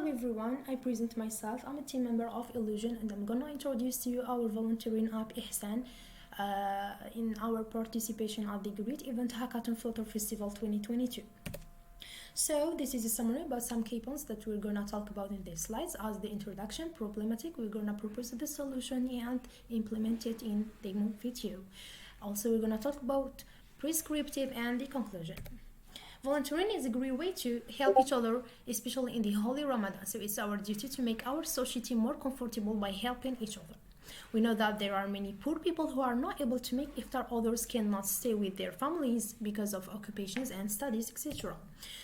Hello everyone, I present myself. I'm a team member of Illusion and I'm gonna introduce to you our volunteering app Ihssan in our participation at the great event Hackathon Photo Festival 2022. So this is a summary about some key points that we're gonna talk about in these slides. As the introduction, problematic, we're gonna propose the solution and implement it in the video. Also, we're gonna talk about prescriptive and the conclusion. Volunteering is a great way to help each other, especially in the holy Ramadan. So it's our duty to make our society more comfortable by helping each other. We know that there are many poor people who are not able to make iftar. Others cannot stay with their families because of occupations and studies, etc.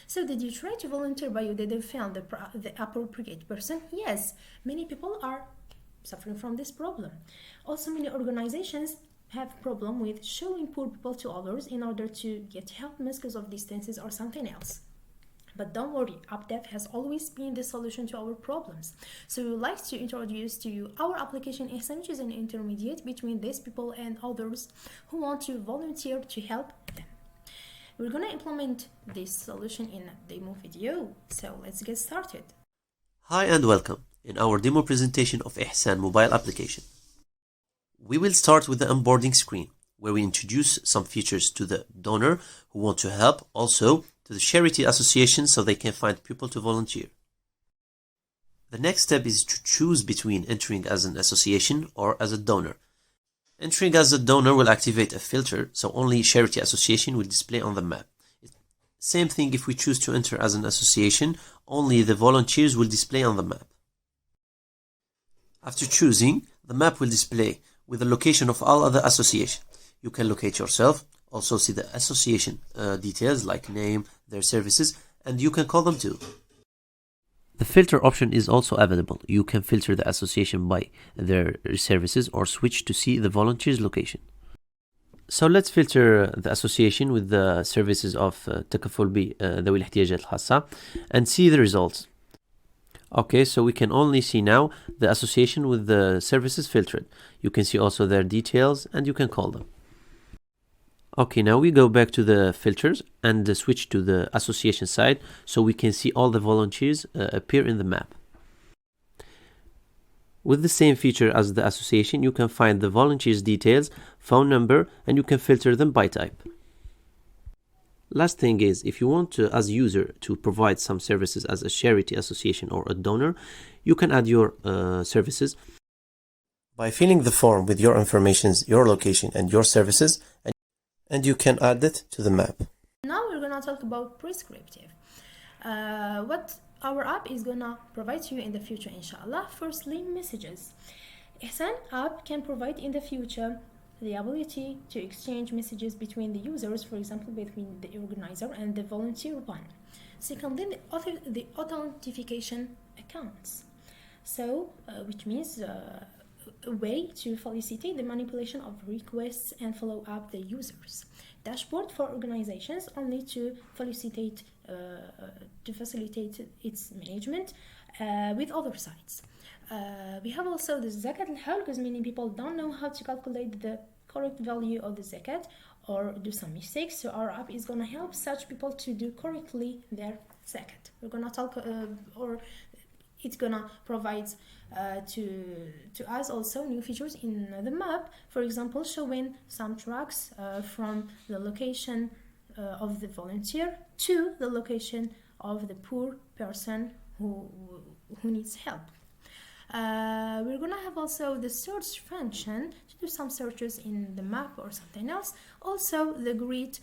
So did you try to volunteer but you didn't find the appropriate person? Yes, many people are suffering from this problem. Also, many organizations have problem with showing poor people to others in order to get help because of distances or something else. But don't worry, AppDev has always been the solution to our problems. So we would like to introduce to you our application Ihssan, which is an intermediate between these people and others who want to volunteer to help them. We're gonna implement this solution in a demo video. So let's get started. Hi and welcome in our demo presentation of Ihssan mobile application. We will start with the onboarding screen, where we introduce some features to the donor who want to help, also to the charity association so they can find people to volunteer. The next step is to choose between entering as an association or as a donor. Entering as a donor will activate a filter, so only charity association will display on the map. Same thing if we choose to enter as an association, only the volunteers will display on the map. After choosing, the map will display with the location of all other associations. You can locate yourself, also see the association details like name, their services, and you can call them too. The filter option is also available. You can filter the association by their services or switch to see the volunteer's location. So let's filter the association with the services of تكفل بذوي الاحتياجات الخاصة and see the results. Okay, so we can only see now the association with the services filtered. You can see also their details and you can call them. Okay, now we go back to the filters and switch to the association side so we can see all the volunteers appear in the map. With the same feature as the association, you can find the volunteers' details, phone number, and you can filter them by type. Last thing is, if you want to, as user, to provide some services as a charity association or a donor, you can add your services by filling the form with your information, your location, and your services, and you can add it to the map. Now we're gonna talk about prescriptive. What our app is gonna provide to you in the future, inshallah. Firstly, messages. Ihssan app can provide in the future the ability to exchange messages between the users, for example, between the organizer and the volunteer one. Secondly, the authentication accounts. So, which means a way to facilitate the manipulation of requests and follow up the users. Dashboard for organizations only to facilitate its management with other sites. We have also the zakat al-hawl, because many people don't know how to calculate the correct value of the zakat or do some mistakes. So our app is going to help such people to do correctly their zakat. We're going to talk or it's going to provide to us also new features in the map. For example, showing some tracks from the location of the volunteer to the location of the poor person who needs help. We're gonna have also the search function to do some searches in the map or something else. Also the great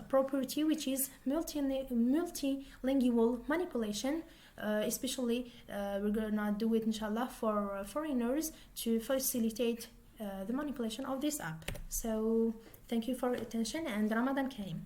property, which is multilingual manipulation. Especially we're gonna do it inshallah for foreigners to facilitate the manipulation of this app. So thank you for your attention and Ramadan Kareem.